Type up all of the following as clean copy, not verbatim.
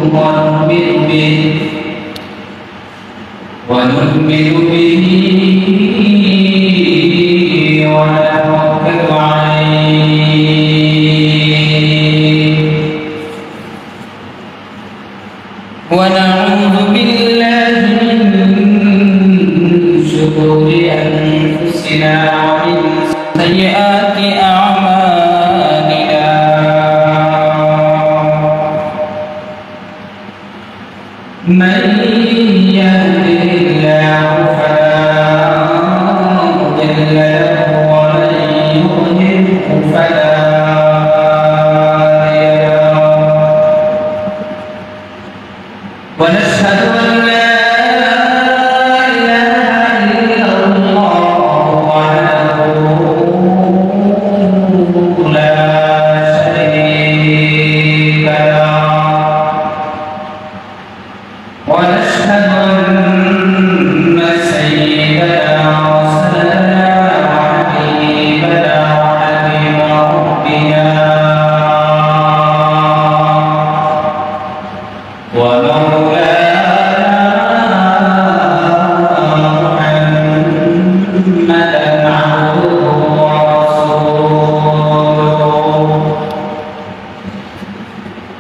ونؤمن به ونتوكل عليه ونعوذ بالله من شرور أنفسنا ومن سيئات أعمالنا من يهده الله فلا مضل له ومن يضلله فلا هادي له ونشهد أن لا إله إلا الله وحده لا شريك له ونشهد أن سيدنا وسندنا وحبيبنا وحبيب ربنا ومولانا محمدا عبده ورسوله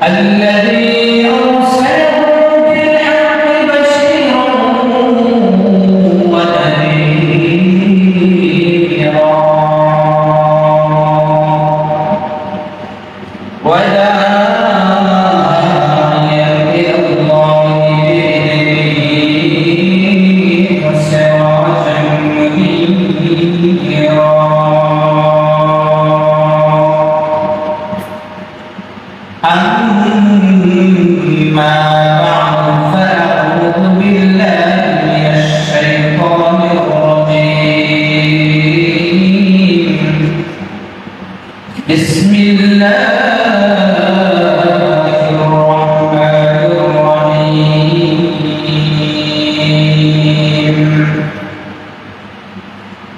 الذي أرسله بالحق بشيرا ونذيرا وداعيا إلى الله بإذنه وسراجا منيرا أما بعد فأعوذ بالله من الشيطان الرجيم بسم الله الرحمن الرحيم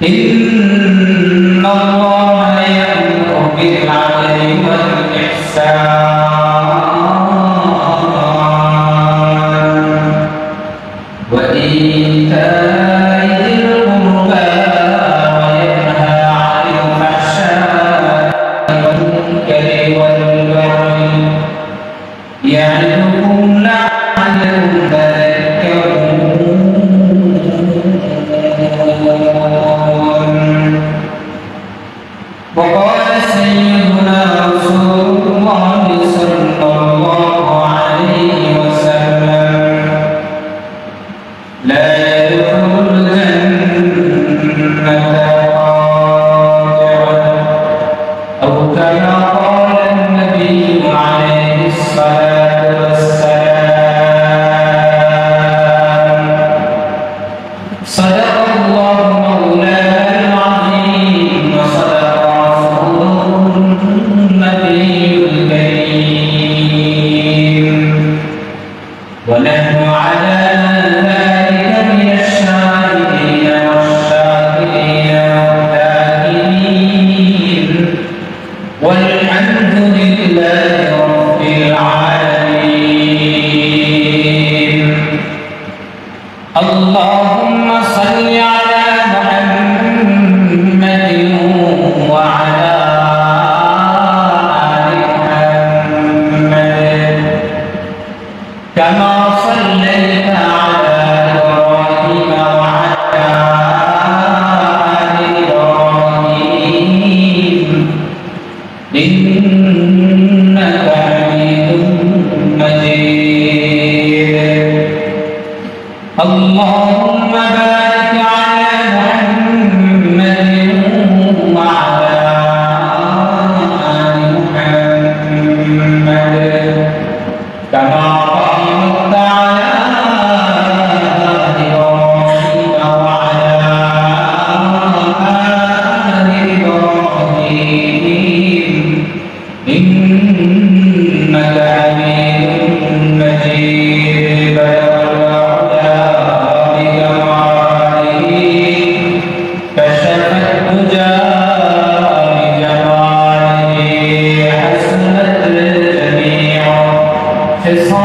إن الله يأمر بالعدل والإحسان وإيتاء ذي القربى وينهى عن الفحشاء والمنكر والبغي يعظكم لعلكم تذكرون وقال سيدنا رسول الله صلى الله عليه وسلم لا يدخل الجنة قاطع أو كما قال النبي عليه الصلاة والسلام صدق الله مولانا العظيم وصدق رسوله النبي الكريم ونحن على ذلك من الشاهدين والشاكرين والذاكرين والحمد لله رب العالمين اللهم صل على محمد وعلى آل محمد كما صليت على إبراهيم وعلى آل إبراهيم إنك حميد مجيد اللهم بارك على محمد وعلى آل محمد كما باركت على إبراهيم وعلى آل إبراهيم إنك حميد مجيد خصال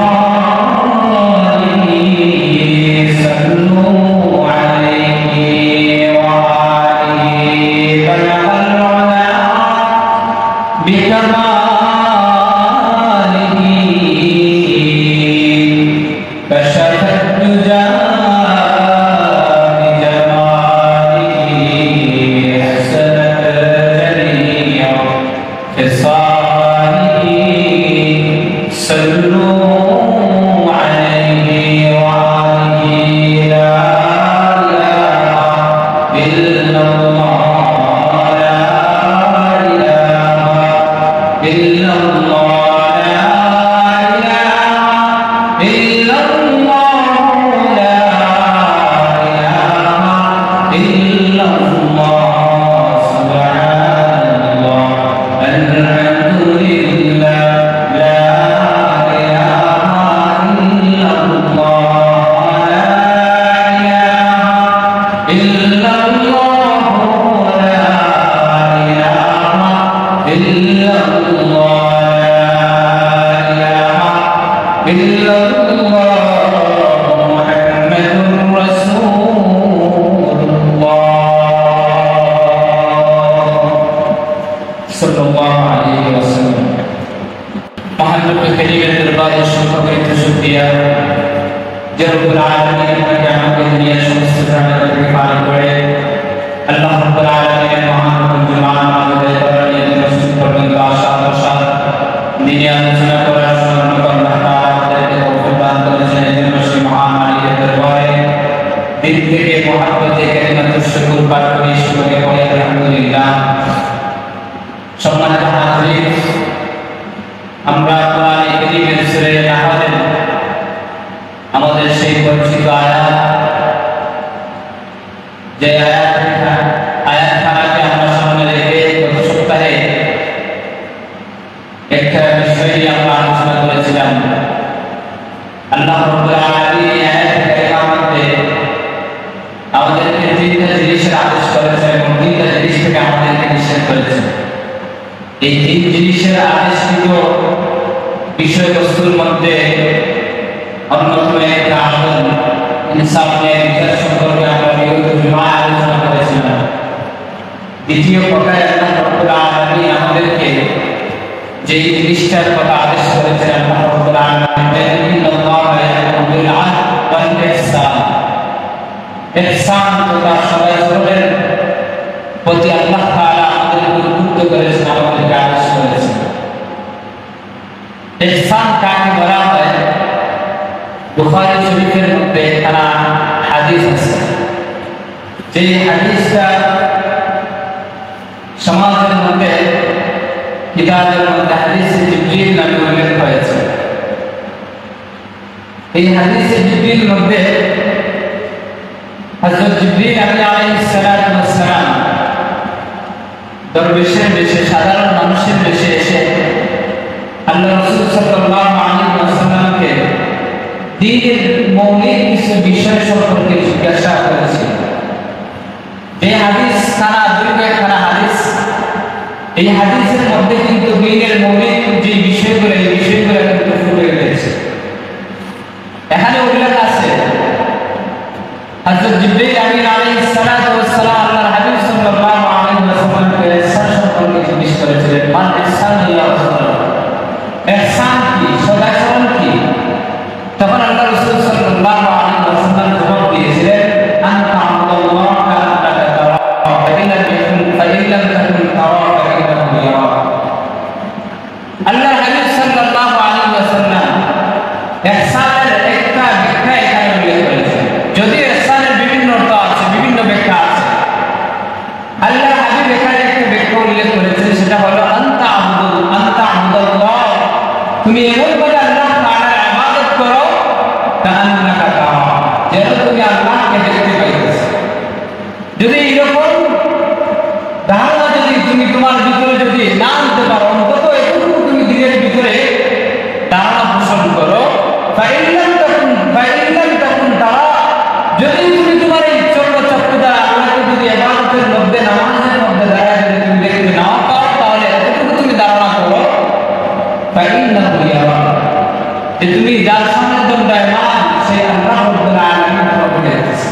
যে তুমি যার সামনে দণ্ডায়মান সে আল্লাহ রাব্বুল আলামিন প্রভু দেখতেছে।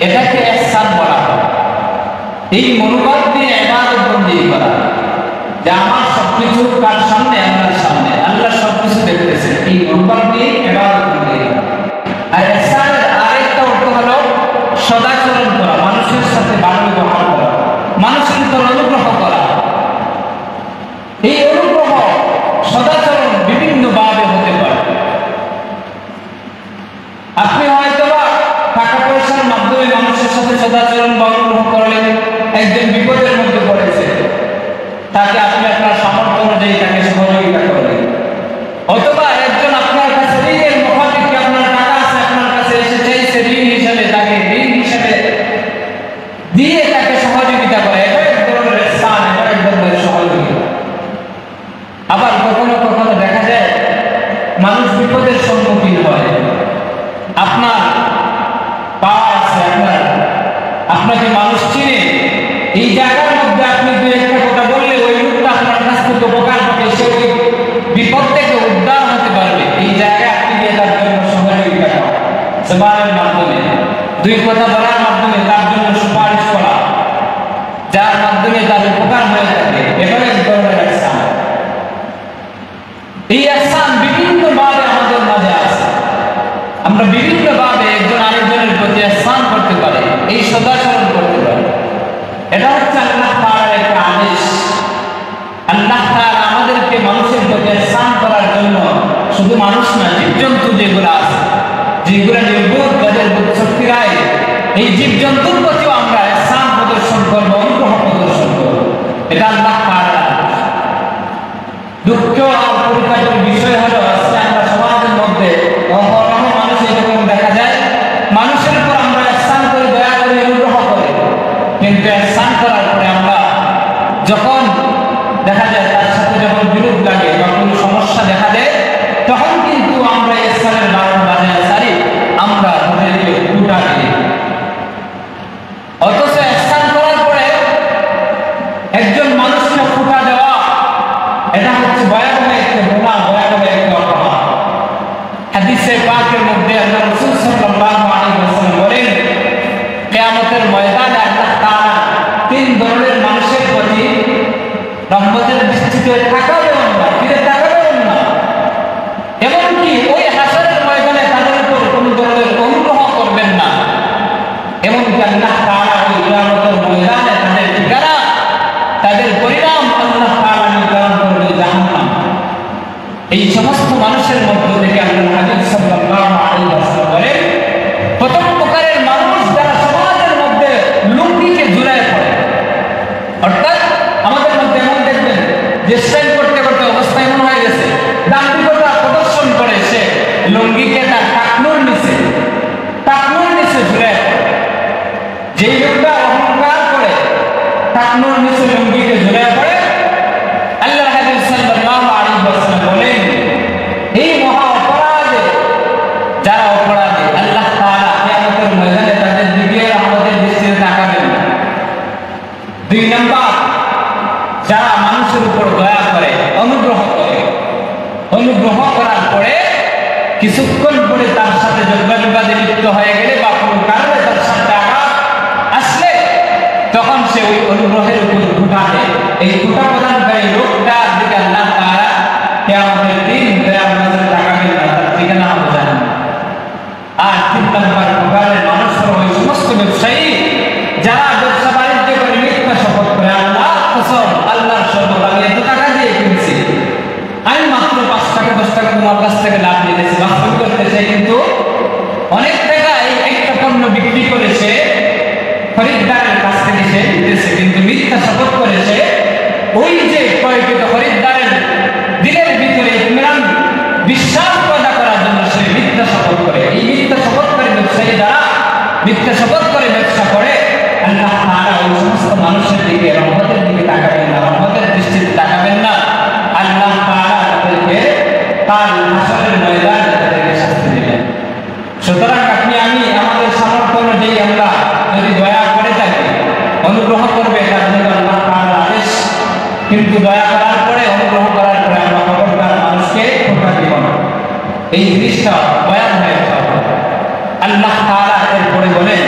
এটাকে ইহসান বলা হয়। এই মনোভাব দিয়ে ইবাদত বন্দেগী করা, যে আমার সবকিছু কার সামনে? আল্লাহর সামনে, আল্লাহ সবকিছু দেখতেছে। এই মনোভাব দিয়ে ইবাদত বন্দেগী করা। আর ইহসানের আরেকটা অর্থ হলো সদাচরণ করা, মানুষের সাথে ভালো ব্যবহার করা, মানুষের উপর অনুগ্রহ করা। এই অনুগ্রহ সদাচরণ বিভিন্ন ভাবে হতে পারে। আপনি হয়তো টাকা পয়সার মাধ্যমে মানুষের সাথে সদাচরণ বা অনুগ্রহ করলেন, একজন বিপদের মধ্যে পড়েছে, তাকে আপনি আপনার সামর্থ্য অনুযায়ী তাকে সহযোগিতা করলেন। অথবা একজন আপনার কাছে ঋণের মুখাপেক্ষি, আপনার টাকা আছে, আপনার কাছে এসে চাইছে ঋণ হিসেবে, তাকে ঋণ হিসেবে দিয়ে তাকে সহযোগিতা করে, এটা এক ধরনের ইহসান, এটা এক ধরনের সহযোগিতা। আবার কখনো কখনো দেখা যায় মানুষ বিপদের সম্মুখীন হয়, আপনার পাওয়া আছে, আপনাকে মানুষ চিনে, এই জায়গার মধ্যে আপনি দু একটা কথা বললে ওই লোকটা আপনার কাছ থেকে উপকার পাবে, সে ওই বিপদ থেকে উদ্ধার হতে পারবে। এই জায়গায় আপনি দিয়ে তার জন্য সহযোগিতা করা, জবানের মাধ্যমে, দুই কথা বলার মাধ্যমে তার জন্য সুপারিশ করা, যার মাধ্যমে তার উপকার হয়ে থাকে, এটাও এক ধরনের ইহসান। এই ইহসান বিভিন্ন ভাবে আমাদের মাঝে আছে। আমরা বিভিন্ন ভাবে একজন আরেকজনের প্রতি ইহসান করতে পারি, এই সদাচরণ করতে পারি। এটা হচ্ছে আল্লাহ তাআলার একটা আদেশ। আল্লাহ তাআলা আমাদেরকে মানুষের প্রতি ইহসান করার জন্য, শুধু মানুষ না, জীবজন্তু যেগুলো আছে, যেগুলো নির্বোধ, যাদের বুদ্ধি শক্তি নাই, এই জীবজন্তুর প্রতিও আমরা ইহসান প্রদর্শন করবো, অনুগ্রহ প্রদর্শন করবো। এটা আল্লাহ তাআলার আদেশ। দুঃখ আর পরিতাপের বিষয় হলো আজকে আমরা সমাজের মধ্যে অহরহ মানুষ এরকম দেখা যায়, মানুষের উপর আমরা ইহসান করে, দয়া করে, অনুগ্রহ করে, কিন্তু ইহসান করার পরে আমরা যখন দেখা যায় তার সাথে যখন বিরোধ লাগে বা কোনো সমস্যা দেখা দেয়, তখন কিন্তু আমরা ইহসানের বারণ বাজায় সারি, আমরা তাদেরকে টুটা দিই। অথচ ইহসান করার পরে একজন মানুষকে ফুটা দেওয়া, এটা হচ্ছে ভয়াবহ একটা গুনাহ, ভয়াবহ একটা অপরাধ। হাদিসে পাকের মধ্যে আল্লাহ রাসূল সাল্লাল্লাহু আলাইহি ওয়াসাল্লাম বলেন, কিয়ামতের ময়দানে আল্লাহ তাআলা তিন ধরনের মানুষের প্রতি রহমতের দৃষ্টিতে তাকাবেন না, ফিরে তাকাবেন না। এমনকি ওই হাসরের ময়দানে তাদের উপর কোনো ধরনের অনুগ্রহ করবেন না। এমনকি আল্লাহ তাআলা ওই কিয়ামতের ময়দানে তাদের ঠিকানা, তাদের পরিণাম আল্লাহ তাআলা নির্ধারণ করবে জাহান্নাম। এই সমস্ত মানুষের মধ্য থেকে আল্লাহ হাবিব সাল্লাল্লাহু আলাইহি ওয়াসাল্লাম বলেন, প্রথম প্রকারের মানুষ যারা সমাজের মধ্যে লুঙ্গিকে ঝুলায় পড়ে, অর্থাৎ আমাদের মধ্যে এমন দেখবেন যে স্টাইল করতে করতে অবস্থা এমন হয়ে গেছে, দাম্ভিকতা প্রদর্শন করে সে লুঙ্গিকে তার টাকনুর নিচে ঝুলায় পড়ে। যেই লোকটা অহংকার করে টাকনুর নিচে লুঙ্গিকে ঝুলায় পড়ে, আল্লাহ হাবিব সাল্লাল্লাহু আলাইহি ওয়াসাল্লাম বলেন, এই মহা অপরাধে যারা অপরাধী, আল্লাহ তাআলা কিয়ামতের ময়দানে তাদের দিকে আমাদের দৃষ্টিতে তাকাবেন না। দুই নাম্বার, যারা মানুষের উপর দয়া করে, অনুগ্রহ করে, অনুগ্রহ করার পরে কিছুক্ষণ পরে তার সাথে যোগাযোগে লিপ্ত হয়ে গেলে বা কোনো কারণে তার সাথে আঘাত আসলে, তখন সে ওই অনুগ্রহের উপর ঘুটা দেয়। এই ঘুটা প্রদানকারী লোকটার দিকে আল্লাহ তাআলা কিয়ামতের দিন দয়ার নজরে তাকাবেন না, তার ঠিকানা হবে জাহান্নাম। আর তিন নম্বর প্রকারের মানুষ হলো ওই সমস্ত ব্যবসায়ী যারা ব্যবসা বাণিজ্য করে মিথ্যা শপথ করে, আল্লাহর কসম, আল্লাহর শপথ, আমি এত টাকা দিয়ে কিনছি, আমি মাত্র 5 টাকা 10 টাকা তোমার কাছ থেকে লাভ নিতেছি, বাস্তব করতেছে, কিন্তু অনেক টাকা এই একটা পণ্য বিক্রি করে সে খরিদ্দারের কাছ থেকে সে নিতেছে, কিন্তু মিথ্যা শপথ করেছে। ওই যে ক্রয়কৃত খরিদ্দারের দিলের ভিতরে ইতমিনান, বিশ্বাস পয়দা করার জন্য সে মিথ্যা শপথ করে। এই মিথ্যা শপথ করে ব্যবসায়ী যারা মিথ্যা শপথ করে ব্যবসা করে, আল্লাহ তাআলা ওই সমস্ত মানুষের দিকে, রহমতের দিকে তাকাবেন না, রহমতের দৃষ্টিতে তাকাবেন না। আল্লাহ তাআলা তাদেরকে কাল হাসরের ময়দানে তাদেরকে শাস্তি দিবেন। সুতরাং আপনি আমি আমাদের সামর্থ্য অনুযায়ী আমরা যদি দয়া করে থাকি, অনুগ্রহ করবে, তার জন্য আল্লাহ তাআলার আদেশ। কিন্তু দয়া করার পরে, অনুগ্রহ করার পরে আমরা খবরদার মানুষকে ধোঁকা দিব না। এই জিনিসটা বয়ান হয়ে যাবে। আল্লাহ তাআলা এরপরে বলেন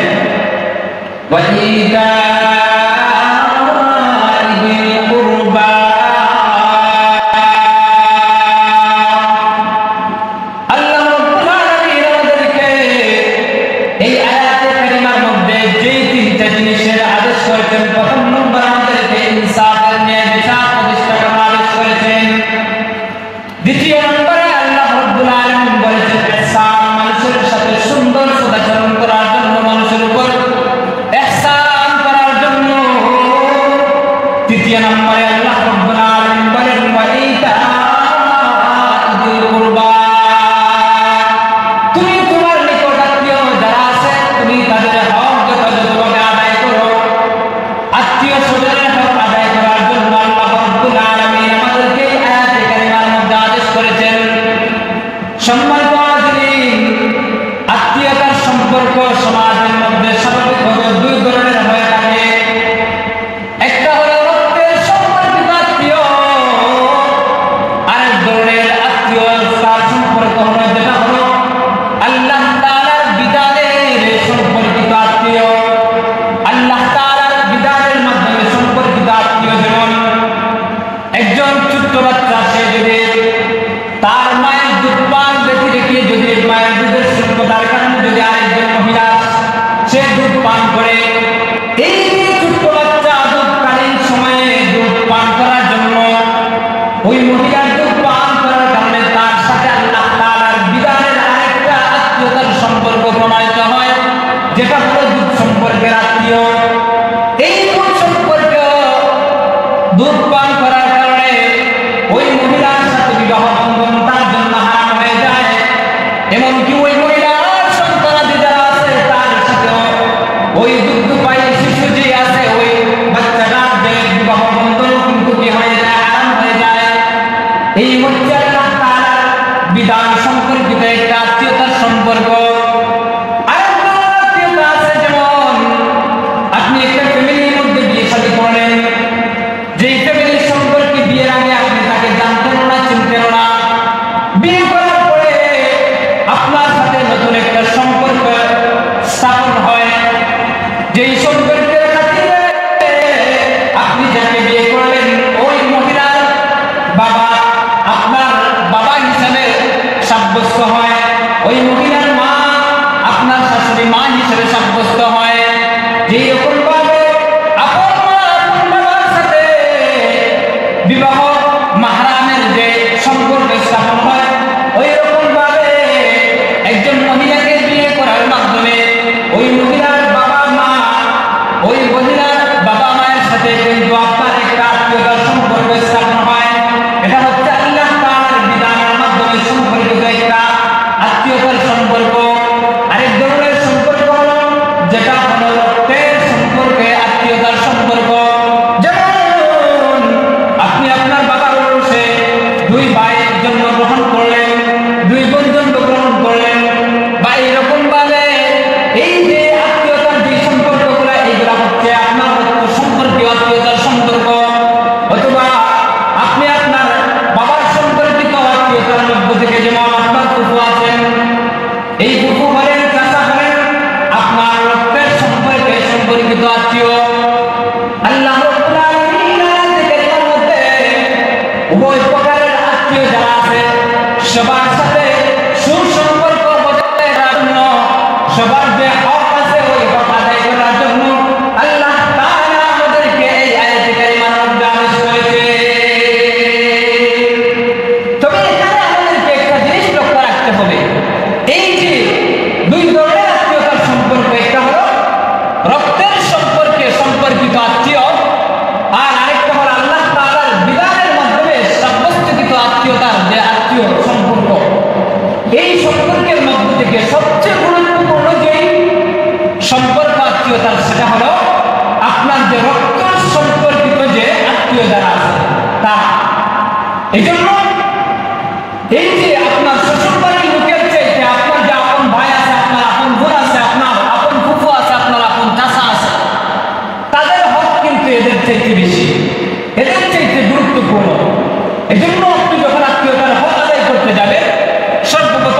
সর্বপ্রথম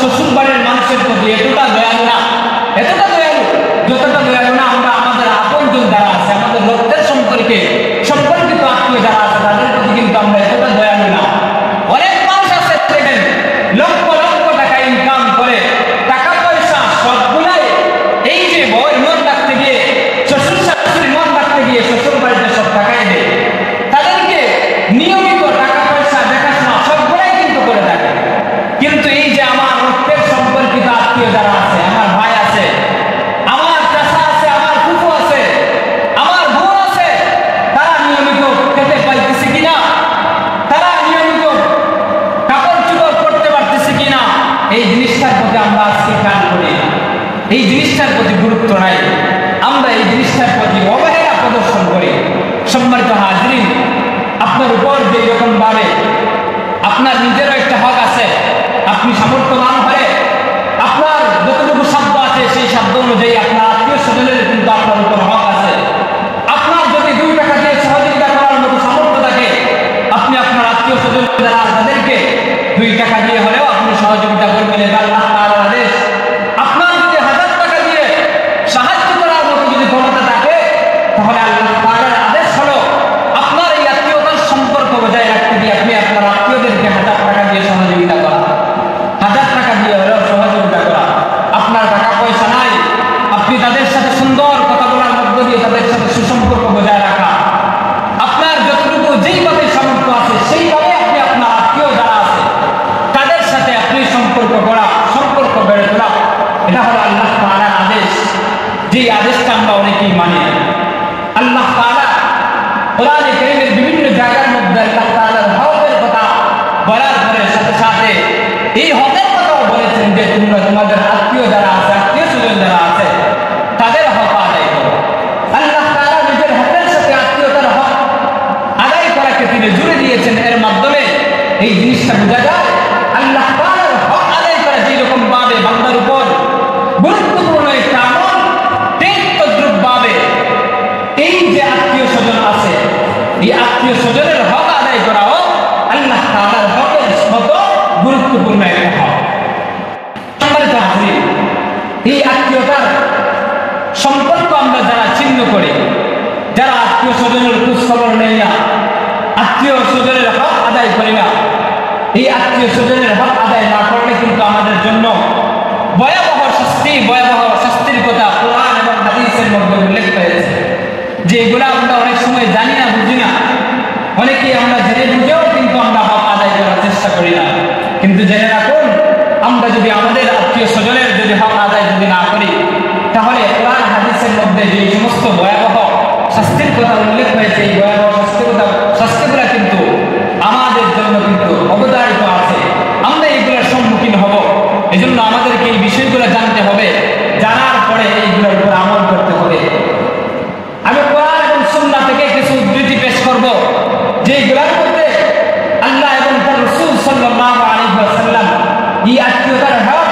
শ্বশুর বাড়ির মানুষের প্রতি এতটা দয়ালু না, এতটা দয়ালু যতটা দয়ালু না আমরা আমাদের আপনজন যারা আছে, আমাদের রক্তের সম্পর্কিত আত্মীয় যারা আছে তাদের প্রতি কিন্তু আমরা এতটা দয়ালু না। অনেক মানুষ আছে দেখেন লক্ষ লক্ষ টাকা ইনকাম করে, টাকা পয়সা সবগুলাই এই যে বই মন রাখতে গিয়ে শ্বশুর শাশুড়ি মন রাখতে গিয়ে শ্বশুর বাড়িতে সব টাকাই দেয়, তাদেরকে নিয়মিত টাকা পয়সা দেখাশোনা সবগুলাই কিন্তু করে থাকে। কিন্তু এই যে আমার রক্তের সম্পর্কিত আত্মীয় যারা আছে, আমার ভাই আছে, আমার চাচা আছে, আমার ফুফু আছে, আমার বোন আছে, তারা নিয়মিত খেতে পাইতেছে কিনা, তারা নিয়মিত কাপড় চোপড় করতে পারতেছে কিনা, এই জিনিসটার প্রতি আমরা আজকে খেয়াল করি, এই জিনিসটার প্রতি গুরুত্ব নাই, আমরা এই জিনিসটার প্রতি অবহেলা প্রদর্শন করি। সম্মানিত হাজরিন, আপনার উপর যে রকম ভাবে আপনার নিজেরও একটা হক আছে, আপনি সামর্থ্যবান হলে আপনার যতটুকু সাধ্য আছে সেই সাধ্য অনুযায়ী আপনার আত্মীয় স্বজনের কিন্তু আপনার উপর হক আছে। আপনার যদি 2 টাকা দিয়ে সহযোগিতা করার মতো সামর্থ্য থাকে, আপনি আপনার আত্মীয় স্বজন যারা তাদেরকে 2 টাকা দিয়ে হলেও আপনি সহযোগিতা করবেন, এটা আল্লাহ তাআলার আদেশ। আপনার যদি 1000 টাকা দিয়ে সাহায্য করার মতো যদি ক্ষমতা থাকে, তাহলে আল্লাহ তাআলার আদেশ হলো আপনার এই আত্মীয়তার সম্পর্ক বজায় রাখতে গিয়ে আপনি আপনার আত্মীয়দেরকে 1000 টাকা দিয়ে সহযোগিতা করা, 1000 টাকা দিয়ে হলেও সহযোগিতা করা। আপনার টাকা পয়সা নাই, আপনি তাদের সাথে সুন্দর কথা বলার মধ্য দিয়ে তাদের সাথে সুসম্পর্ক বজায় রাখা, আপনার যতটুকু যেইভাবে সামর্থ্য আছে সেইভাবে আপনি আপনার আত্মীয় যারা আছে তাদের সাথে আপনি সম্পর্ক গড়ে তোলা, এটা হলো আল্লাহ তাআলার আদেশ। যেই আদেশটা আমরা অনেকেই মানি না। আল্লাহ তাআলা কোরআনে কারীমের বিভিন্ন জায়গার মধ্যে আল্লাহ তাআলার হকের কথা বলার পরে সাথে সাথে এই হকের কথাও বলেছেন যে তোমরা তোমাদের আত্মীয় যারা আছে, আত্মীয় স্বজন যারা আছে তাদের হক আদায় করো। আল্লাহ তাআলা নিজের হকের সাথে আত্মীয়তার হক আদায় করাকে তিনি জুড়ে দিয়েছেন। এর মাধ্যমে এই জিনিসটা বোঝা যায় আল্লাহ তাআলার হক আদায় করা যেরকম ভাবে বান্দার উপর গুরুত্বপূর্ণ একটা আমল, ঠিক তদ্রুপ ভাবে এই যে আত্মীয় স্বজন আছে, এই আত্মীয় স্বজনের হক আদায় করাও আল্লাহ তাআলার হকের মতো গুরুত্বপূর্ণ একটা হক। সম্মানিত হাজরিন, এই আত্মীয়তার সম্পর্ক আমরা যারা ছিন্ন করি, যারা আত্মীয় স্বজনের খোঁজ খবর নেই না, আত্মীয় স্বজনের হক আদায় করি না, এই আত্মীয় স্বজনের হক আদায় না করলে কিন্তু আমাদের জন্য ভয়াবহ শাস্তির কথা কোরআন এবং হাদিসের মধ্যে উল্লেখ হয়েছে। যে এগুলা আমরা অনেক সময় জানি না, বুঝি না, অনেকেই আমরা জেনে বুঝেও কিন্তু আমরা হক আদায় করার চেষ্টা করি না। কিন্তু জেনে রাখুন, আমরা যদি আমাদের আত্মীয় স্বজনের যদি হক আদায় যদি না করি, তাহলে কোরআন হাদিসের মধ্যে যে সমস্ত ভয়াবহ শাস্তির কথা উল্লেখ হয়েছে, এই ভয়াবহ শাস্তিগুলা কিন্তু আমাদের জন্য কিন্তু অবধারিত আছে। আমরা এইগুলোর সম্মুখীন হব, এজন্য আমাদেরকে এই বিষয়গুলো জানতে হবে, জানার পরে এইগুলোর উপর আমল করতে হবে। আমি কোরআন এবং সুন্নাহ থেকে কিছু উদ্ধৃতি পেশ করব, যেগুলোর মধ্যে আল্লাহ এবং তার রাসূল সাল্লাল্লাহু আলাইহি ওয়াসাল্লাম এই আত্মীয়তার হক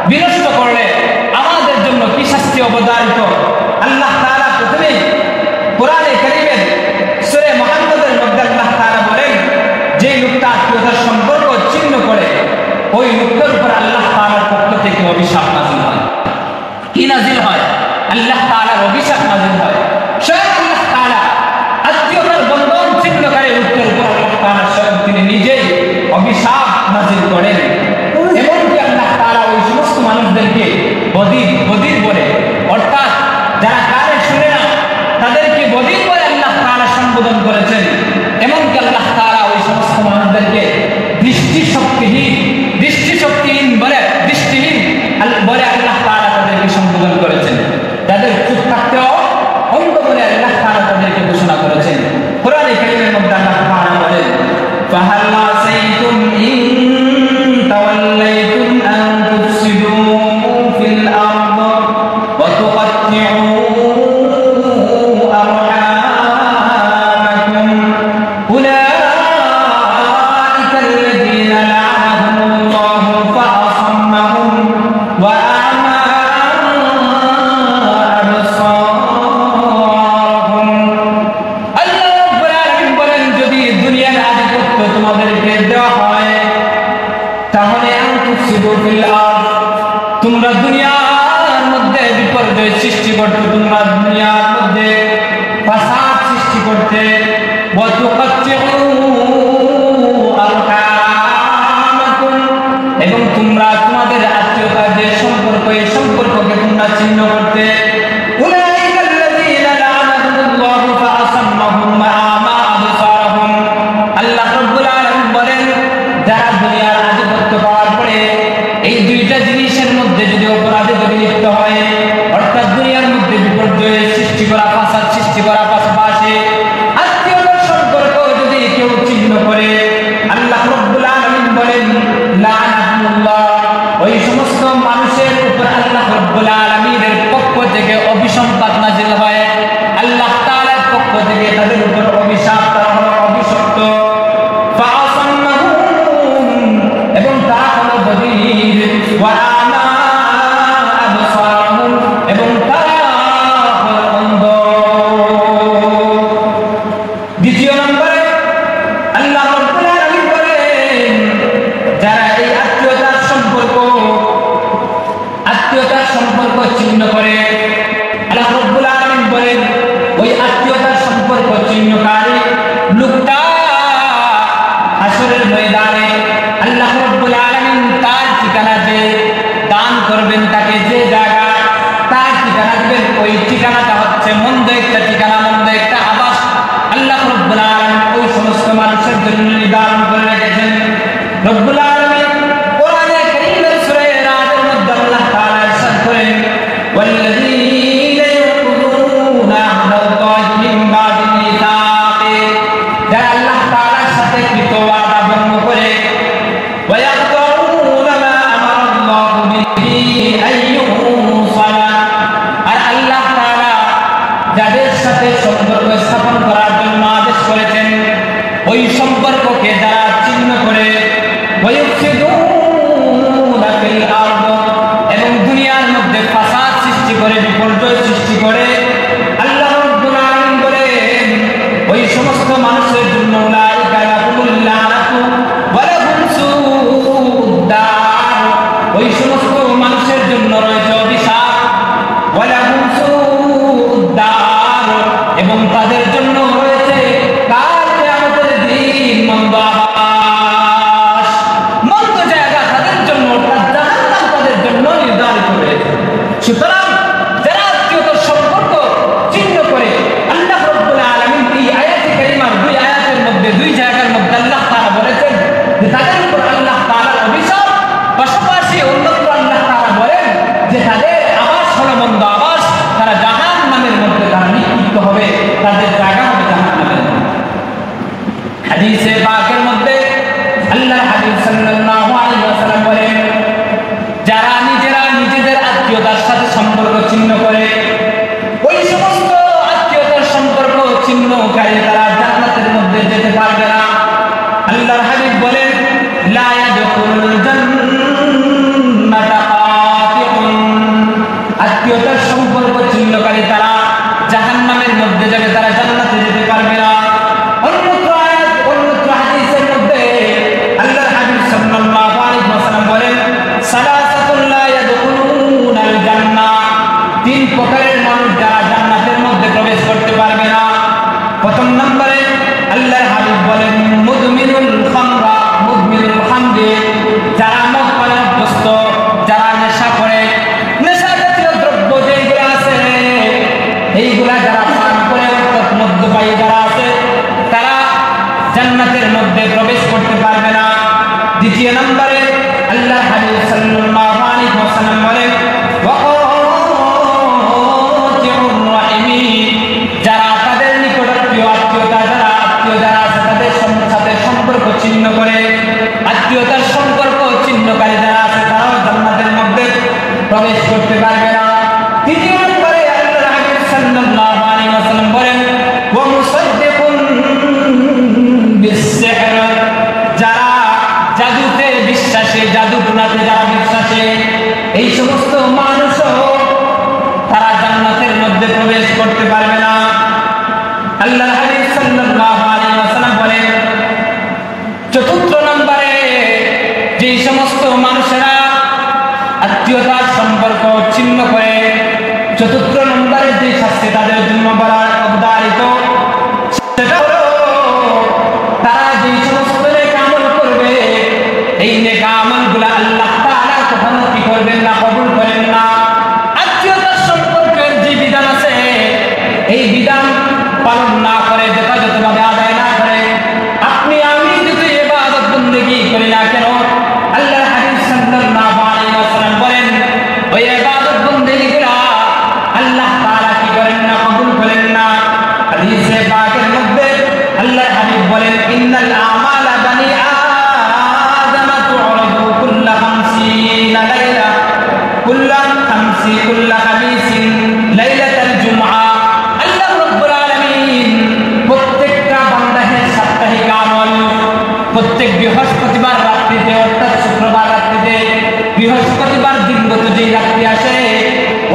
বিনষ্ট করলে আমাদের জন্য কি শাস্তি অবধারিত। আল্লাহ তাআলা প্রথমে কোরআনে কারীমের সূরা মুহাম্মদের মধ্যে আল্লাহ তাআলা বলেন, যে লোকটা আত্মীয়তার সম্পর্ক ছিন্ন করে ওই লোকটার উপর আল্লাহ তাআলার পক্ষ থেকে অভিশাপ নাযিল হয়। কি নাযিল হয়? আল্লাহ তাআলার অভিশাপ নাযিল হয়। স্বয়ং আল্লাহ তাআলা আত্মীয়তার বন্ধন ছিন্নকারী লোকটার উপর আল্লাহ তাআলা স্বয়ং তিনি নিজেই অভিশাপ নাযিল করেন। এমনকি আল্লাহ তাআলা ওই সমস্ত মানুষদেরকে বদির বলে, অর্থাৎ যারা কানে শুনে না তাদেরকে বদির বলে আল্লাহ তাআলা সম্বোধন করেছেন। এমনকি আল্লাহ তাআলা ওই সমস্ত মানুষদেরকে দৃষ্টিশক্তিহীন বলে আল্লাহ তাআলা তাদেরকে সম্বোধন করেছেন। তাদের চুপ থাকতেও অন্ধ বলে আল্লাহ তাআলা তাদেরকে ঘোষণা করেছেন। কোরআনে কারীমের মধ্যে আল্লাহ তাআলা বলেন, ফাহাল আসাইতুম ইন লিতুফসিদু ফিল আরদ, তোমরা দুনিয়ার মধ্যে বিপর্যয় সৃষ্টি করতে, তোমরা দুনিয়ার মধ্যে ফাসাদ সৃষ্টি করতে, ওয়া তুকাত্তিউ আরহামাকুম, এবং তোমরা তোমাদের আত্মীয়তার যে সম্পর্ক, এই সম্পর্ককে তোমরা ছিন্ন করতে। উলাইকা আল্লাযীনা লা'নাহুমুল্লাহু ফাআসাম্মাহুম ওয়া আমা আবসারহুম। আল্লাহ রাব্বুল আলামিন বলেন, যারা দুনিয়ার আধিপত্য পাওয়ার পরে এই দুইটা জিনিসের মধ্যে যদি অপরাধে যদি লিপ্ত হয়, অর্থাৎ দুনিয়ার মধ্যে বিপর্যয় সৃষ্টি করা, ফাসাদ সৃষ্টি করা, পাশাপাশি আত্মীয়তার সম্পর্ক যদি কেউ ছিন্ন করে, আল্লাহ রাব্বুল আলামিন বলেন লা'নাহুমুল্লাহ, ওই সমস্ত মানুষের উপর আল্লাহ রাব্বুল আলামিনের পক্ষ থেকে অভিসম্পাত নাযিল হয়। আল্লাহ তাআলার পক্ষ থেকে তাদের উপর অভিশাপ, তারা হলো অভিশপ্ত। এবং তারা হলো বধির, ওয়া আমা আবসারহুম, এবং তারা হলো অন্ধ। দ্বিতীয় নম্বরে আল্লাহ রাব্বুল আলামিন বলেন, যারা এই আত্মীয়তার সম্পর্ক ছিন্ন করে, আল্লাহ রাব্বুল আলামিন বলেন ওই আত্মীয়তার সম্পর্ক ছিন্নকারী লোকটা হাসরের ময়দানে আল্লাহ রাব্বুল আলামিন তার ঠিকানা যে দান করবেন, তাকে যে জায়গা তার ঠিকানা দিবেন, ওই ঠিকানাটা হচ্ছে মন্দ একটা ঠিকানা, মন্দ একটা আবাস আল্লাহ রাব্বুল আলামিন ওই সমস্ত মানুষের জন্য নির্ধারণ করে রেখেছেন। রব্বুল আলামিন কোরআনে কারীমের সূরা রাদের মধ্যে আল্লাহ তাআলা ইরশাদ করেন, ওয়াল্লাযীনা ইয়াকুলুনা আহদাল্লাহি মিন বাদি মিসাকি, যারা আল্লাহ তাআলার সাথে কৃত ওয়াদা ভঙ্গ করে, ওয়া ইয়াকতুনা মা আমারাল্লাহু বিহি আইয়ুসালা, আর আল্লাহ তাআলা যাদের সাথে সম্পর্ক স্থাপন করার জন্য আদেশ করেছেন, ওই সম্পর্ককে যারা ছিন্ন করে, ওয়ায়ুফসিদুনা ফিল আরদ, এবং দুনিয়ার মধ্যে ফাসাদ সৃষ্টি করে, বিপর্যয় সৃষ্টি করে, আল্লাহ রাব্বুল আলামিন বলেন ওই সমস্ত মানুষের জন্য উলাইকা লাহুমুল লানাতু ওয়া লাহুম সুউদ দার, ওই সমস্ত মানুষের জন্য রয়েছে অভিশাপ, ওয়া লাহুম সুউদ দার, এবং তাদের জন্য রয়েছে কাল কিয়ামতের দিন মন্দ আবাস, মন্দ জায়গা তাদের জন্য, জাহান্নাম তাদের জন্য নির্ধারিত হয়েছে। সুতরাং যারা আত্মীয়তার সম্পর্ক ছিন্ন করে, আল্লাহ রাব্বুল আলামিন এই আয়াতে কারিমার দুই আয়াতের মধ্যে, দুই জায়গার মধ্যে আল্লাহ তাআলা বলেছেন যে তাদের উপর আল্লাহ তাআলার অভিশাপ, পাশাপাশি অন্যত্র আল্লাহ তাআলা বলেন যে তাদের আবাস হলো মন্দ আবাস, তারা জাহান্নামের মধ্যে তারা নিক্ষিপ্ত হবে, তাদের জায়গা হবে জাহান্নামের মধ্যে। হাদিসে পাকের মধ্যে আল্লাহর হাবিব সাল্লাল্লাহু আলাইহি ওয়াসাল্লাম বলেন, যারা নিজেরা নিজেদের আত্মীয়তার সাথে সম্পর্ক ছিন্ন করে, ওই সমস্ত আত্মীয়তার সম্পর্ক ছিন্নকারী তারা জান্নাতের মধ্যে যেতে পারবে না। আল্লাহর হাবিব বলেন, লা ইয়াদখুলুল জান্নাতা কাতিউন, আত্মীয়তার সম্পর্ক ছিন্নকারী তারা জাহান্নামের মধ্যে যাবে, তারা জান্নাতে যেতে পারবে না। অন্যত্র হাদিসের মধ্যে আল্লাহর হাবিব সাল্লাল্লাহু আলাইহি ওয়াসাল্লাম বলেন, সালাসাতুল লা ইয়াদখুলুনাল জান্নাহ, তিন প্রকারের মানুষ যারা জান্নাতের মধ্যে প্রবেশ করতে পারবে না। প্রথম নম্বরে আল্লাহর হাবিব বলেন, মুদমিনুল খামরি, যারা মদ পানে অভ্যস্ত, যারা নেশা করে, নেশা জাতীয় দ্রব্য যেগুলো আছে এইগুলা যারা পান করে, অর্থাৎ মদ্যপায়ী যারা আছে, তারা জান্নাতের মধ্যে প্রবেশ করতে পারবে না। দ্বিতীয় নম্বরে আল্লাহর হাবিব সাল্লাল্লাহু আলাইহি ওয়াসাল্লাম বলেন, ওয়াকাতিউর রাহিমিন, যারা তাদের নিকটাত্মীয় আত্মীয়তা যারা আছে তাদের সাথে সম্পর্ক ছিন্ন করে, আত্মীয়তার সম্পর্ক ছিন্নকারী যারা আছে, তারাও জান্নাতের মধ্যে প্রবেশ করতে পারবে না। তৃতীয় নম্বরে আল্লাহর হাবিব সাল্লাল্লাহু আলাইহি ওয়াসাল্লাম বলেন, ওয়া মুসাদ্দিকুন বিস-সিহর, যারা জাদুতে বিশ্বাসী, জাদু টুনাতে যারা বিশ্বাসী, এই সমস্ত মানুষও তারা জান্নাতের মধ্যে প্রবেশ করতে পারবে না। আল্লাহর হাবিব সাল্লাল্লাহু আলাইহি ওয়াসাল্লাম বলেন, চতুর্থ নম্বরে যে সমস্ত মানুষেরা আত্মীয়তার সম্পর্ক ছিন্ন করে চতুর্থ নম্বরে যে শাস্তি তাদের জন্য বলা অবধারিত সেটা হলো তারা যে সমস্ত নেক আমল করবে এই নেক আমলগুলো আল্লাহ তাআলা কখনো কি করবেন না, কবুল করেন না। আত্মীয়তার সম্পর্কের যে বিধান আছে এই বিধান পালন না করে, যথাযথভাবে আদায় না করে আপনি আমি যদি ইবাদত বন্দেগী করি না কেন, আল্লাহর হাবিব সাল্লাল্লাহু আলাইহি ওয়াসাল্লাম বলেন ওই ইবাদত বন্দেগীগুলো আল্লাহ তাআলা কি করেন না, কবুল করেন না। হাদিসে পাকের মধ্যে আল্লাহর হাবিব বলেন ইন্নাল আমালা বানি আদম তু'রাদু কুল্লা 50 লাইলা কুল্লা 50 কুল্লা খামিসিন লাইলাতাল জুমআ। আল্লাহ রাব্বুল আলামিন প্রত্যেকটা বান্দার সাপ্তাহিক আমল প্রত্যেক বৃহস্পতিবার রাত্রিতে অর্থাৎ শুক্রবার রাত্রিতে বৃহস্পতিবার দিনগত যেই রাত্রি আসে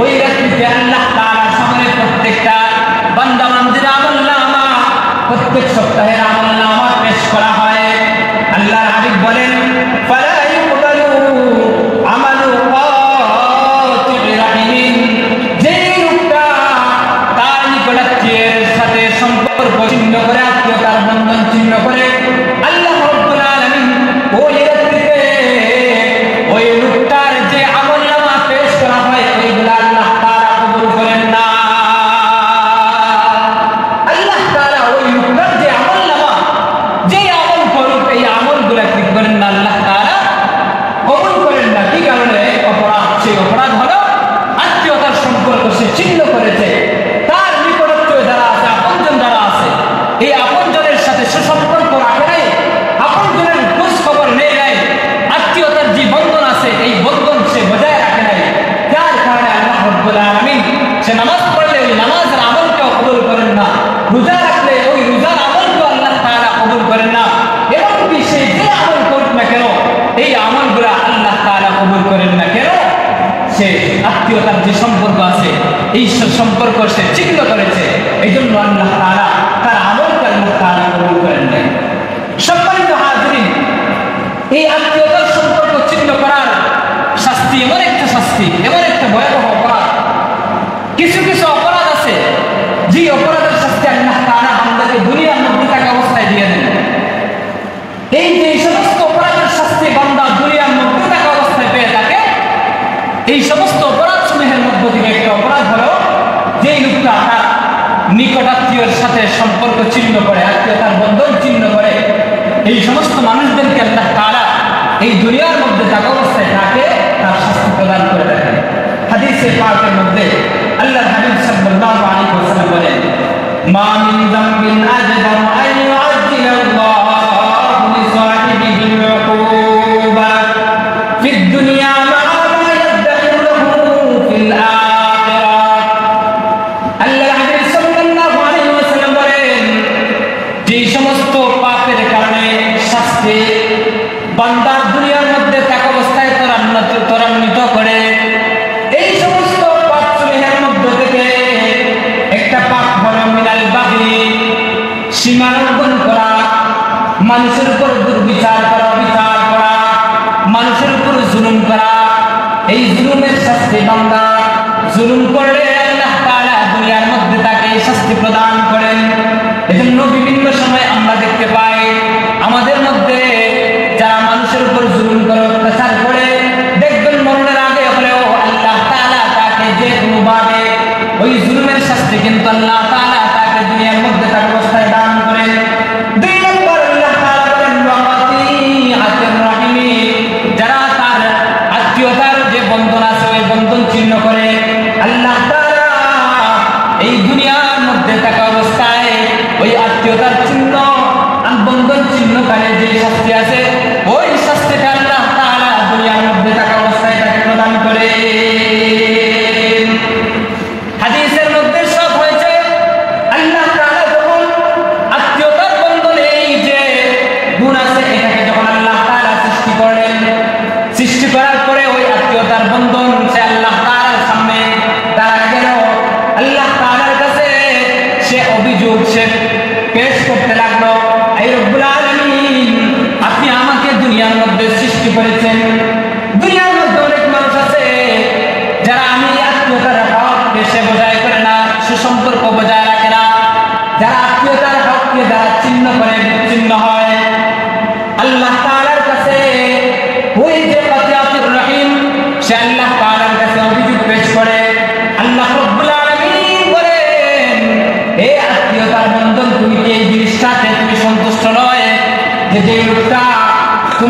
ওই রাত্রিতে আল্লাহ তাআলার সামনে প্রত্যেকটা বান্দা বান্দির আমলনামা প্রত্যেক সপ্তাহের আমলনামা পেশ করা হয়। আল্লাহর হাবিব বলেন ফালা ইউকবালু আমালু কাতি'i রাহিমিন, যে লোকটা তার নিকটাত্মীয়ের সাথে সম্পর্ক ছিন্ন করে আত্মীয়তার বন্ধন ছিন্ন করে আল্লাহ রাব্বুল আলামিন ওই রাত্রিতে ওই লোকটার যে আমলনামা পেশ করা হয় ওইগুলো আল্লাহ তাআলা কবুল করেন না। আল্লাহ তাআলা ওই লোকটার যে আমলনামা যে আমল করুক এই আমলগুলো কি করেন না, আল্লাহ তাআলা কবুল করেন না। কি কারণে? অপরাধ, সেই অপরাধ হলো আত্মীয়তার সম্পর্ক সে ছিন্ন করেছে। তার নিকটাত্মীয় যারা আছে, আপনজন যারা আছে, এই আপনজনের সাথে সুসম্পর্ক রাখে নাই, আপনজনের খোঁজ খবর নেই নাই, আত্মীয়তার যে বন্ধন আছে এই বন্ধন সে বজায় রাখে নাই। যার কারণে আল্লাহ রাব্বুল আলামিন সে নামাজ পড়লে ওই নামাজের আমলকেও কবুল করেন না, রোজা রাখলে ওই রোজার আমলকেও আল্লাহ তাআলা কবুল করেন না। এমনকি সে যে আমল করুক না কেন এই আমলগুলো আল্লাহ তাআলা কবুল করেন না। কেন? সে আত্মীয়তার যে সম্পর্ক আছে এই সম্পর্ক সে ছিন্ন করেছে, এই জন্য আল্লাহ তাআলা তার আমলকে আল্লাহ তাআলা কবুল করেন নাই। সম্মানিত হাজিরিন, এই আত্মীয়তার সম্পর্ক ছিন্ন করার শাস্তি এমন একটা শাস্তি, এমন একটা ভয়াবহ অপরাধ। কিছু কিছু অপরাধ আছে যে অপরাধের শাস্তি আল্লাহ তাআলা বান্দাকে দুনিয়ার মধ্যে থাকা অবস্থায় দিয়ে দেন। এই যে সমস্ত অপরাধের শাস্তি বান্দা দুনিয়ার মধ্যে থাকা অবস্থায় পেয়ে থাকে, এই সমস্ত অপরাধ সমূহের মধ্য থেকে একটা অপরাধ হলো যে লোকটা তার নিকটাত্মীয়ের সাথে সম্পর্ক ছিন্ন করে, আত্মীয়তার বন্ধন ছিন্ন করে, এই সমস্ত মানুষদেরকে আল্লাহ তাআলা এই দুনিয়ার মধ্যে থাকা অবস্থায় তাকে তার শাস্তি প্রদান করে থাকেন। হাদিসে পাকের মধ্যে আল্লাহর হাবিব সাল্লাল্লাহু আলাইহি ওয়াসাল্লাম বলেন মা মিন যামবিন আজদারু আন ইউআজ্জিলাল্লাহু লিসাহিবিহি আল-উকুবা ফিদ দুনিয়া মা মা ইয়াদখিরু লাহু ফিল আখিরাহ। আল্লাহর হাবিব সাল্লাল্লাহু আলাইহি ওয়াসাল্লাম বলেন যে সমস্ত পাপের কারণে শাস্তি বান্দা দুনিয়ার মধ্যে থাকা অবস্থায় ত্বরান্বিত করে, এই সমস্ত পাপ সমূহের মধ্য থেকে একটা পাপ হলো মিনাল বাগি, সীমা লঙ্ঘন করা, মানুষের উপর দুর্বিচার করা, বিচার করা, মানুষের উপর জুলুম করা। এই জুলুমের শাস্তি বান্দা জুলুম করলে আল্লাহ তাআলা দুনিয়ার মধ্যে তাকে শাস্তি প্রদান করেন। এজন্য বিভিন্ন সময় আমরা দেখতে পাই আমাদের মধ্যে যারা মানুষের উপর জুলুম করে, অত্যাচার করে, দেখবেন মরণের আগে হলেও আল্লাহ তাআলা তাকে যে কোনোভাবে ওই জুলুমের শাস্তি কিন্তু আল্লাহ তাআলা তাকে দুনিয়ার মধ্যে তার অবস্থায় দান করেন। দুই নম্বর আল্লাহ তাআলা বলেন ওয়াতিআতির রাহিমি, যারা তার আত্মীয়তার যে বন্ধন আছে ওই বন্ধন ছিন্ন করে আল্লাহ তাআলা এই দুনিয়ার মধ্যে থাকা অবস্থায় ওই আত্মীয়তার চিহ্ন বন্ধন চিহ্নকালে যে শাস্তি আছে ওই শাস্তিটা আল্লাহ তাআলা দুনিয়ার মধ্যে থাকা অবস্থায় তাকে প্রদান করে। হাদিসের মধ্যে সব হয়েছে আল্লাহ তাআলা যখন আত্মীয়তার বন্ধনে এই যে গুণ আছে এটাকে যখন আল্লাহ তাআলা সৃষ্টি করলেন, সৃষ্টি করার পরে ওই আত্মীয়তার বন্ধন সে আল্লাহ তাআলার সামনে দাঁড়া গেল। আল্লাহ তাআলার কাছে সে অভিযোগ সে পেশ করতে লাগলো, এই রব্বুল আলামিন আপনি আমাকে দুনিয়ার মধ্যে সৃষ্টি করেছেন, দুনিয়ার মধ্যে অনেক মানুষ আছে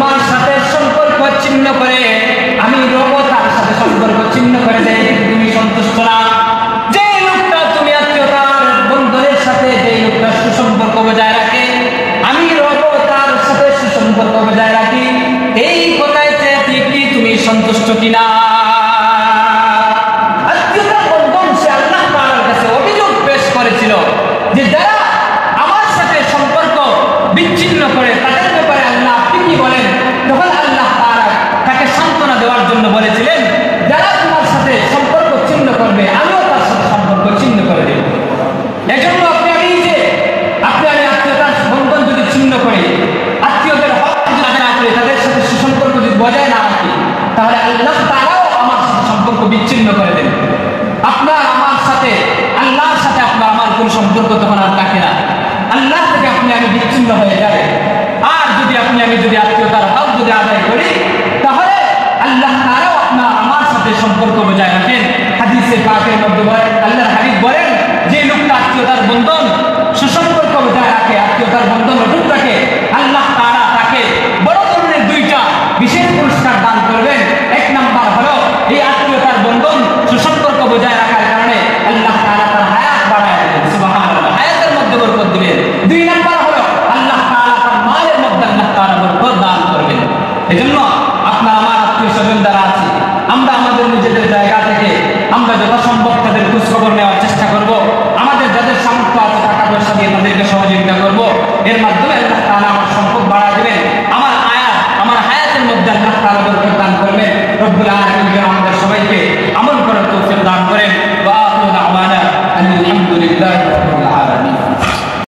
তোমার সাথে সম্পর্ক ছিন্ন করে, আমি রব তার সাথে সম্পর্ক ছিন্ন করে দেয়, তুমি সন্তুষ্ট না। যে লোকটা তুমি আত্মীয়তার বন্ধনের সাথে যে লোকটা সুসম্পর্ক বজায় রাখে, আমি রব তার সাথে সুসম্পর্ক বজায় রাখি, এই কথায় কি তুমি সন্তুষ্ট কিনা? আত্মীয়তার বন্ধন সে আল্লাহ তাআলার কাছে অভিযোগ পেশ করেছিল যে যারা আমার সাথে সম্পর্ক বিচ্ছিন্ন করে তাদের ব্যাপারে আল্লাহ আপনি কি বলেন? তখন আল্লাহ তাআলা তাকে সান্ত্বনা দেওয়ার জন্য বলেছিলেন, যারা তোমার সাথে সম্পর্ক ছিন্ন করবে আমিও তার সাথে সম্পর্ক ছিন্ন করে দেব। এজন্য আপনি আমি আত্মীয়তার বন্ধন যদি ছিন্ন করি, আত্মীয়দের হক যদি আদায় না করি, তাদের সাথে সুসম্পর্ক যদি বজায় না রাখি, তাহলে আল্লাহ তাআলাও আমার সাথে সম্পর্ক বিচ্ছিন্ন করে দেন। আপনার আমার সাথে আল্লাহর সাথে আপনার আমার কোনো সম্পর্ক তখন আর থাকে না, আল্লাহ থেকে আপনি আমি বিচ্ছিন্ন হয়ে যাবে। আর যদি আপনি আমি যদি আত্মীয়তার হক যদি আদায় করি, তাহলে আল্লাহ তাআলাও আপনার আমার সাথে সম্পর্ক বজায় রাখেন। হাদিসে পাকের মধ্যে আল্লাহর হাবিব বলেন, যে লোকটা আত্মীয়তার বন্ধন সুসম্পর্ক বজায় রাখে, আত্মীয়তার বন্ধন অটুট রাখে, আল্লাহ তাআলা তাকে বড় ধরনের দুইটা বিশেষ পুরস্কার দান করবেন। এক নাম্বার হলো এই আত্মীয়তার বন্ধন সুসম্পর্ক বজায় রাখার কারণে আল্লাহ তাআলা তার হায়াত বাড়ায় দেবেন, সুবহানাল্লাহ, হায়াতের মধ্যে বরকত দিবেন। দুই নাম্বার হলো আল্লাহ তাআলা তার মালের মধ্যে আল্লাহ তাআলা বরকত দান করবেন। এজন্য আপনার আমার আত্মীয় স্বজন যারা আছে, আমরা আমাদের নিজেদের জায়গা থেকে আমরা যথাসম্ভব তাদের খোঁজ খবর নেওয়ার চেষ্টা করব। আমাদের যাদের সামর্থ্য আছে টাকা পয়সা দিয়ে তাদেরকে সহযোগিতা করব। এর মাধ্যমে আল্লাহ তাআলা আমার সম্পদ বাড়া দিবেন, আমার হায়াতের মধ্যে আল্লাহ তাআলা বরকত দান করবেন। রব্বুল আলামিন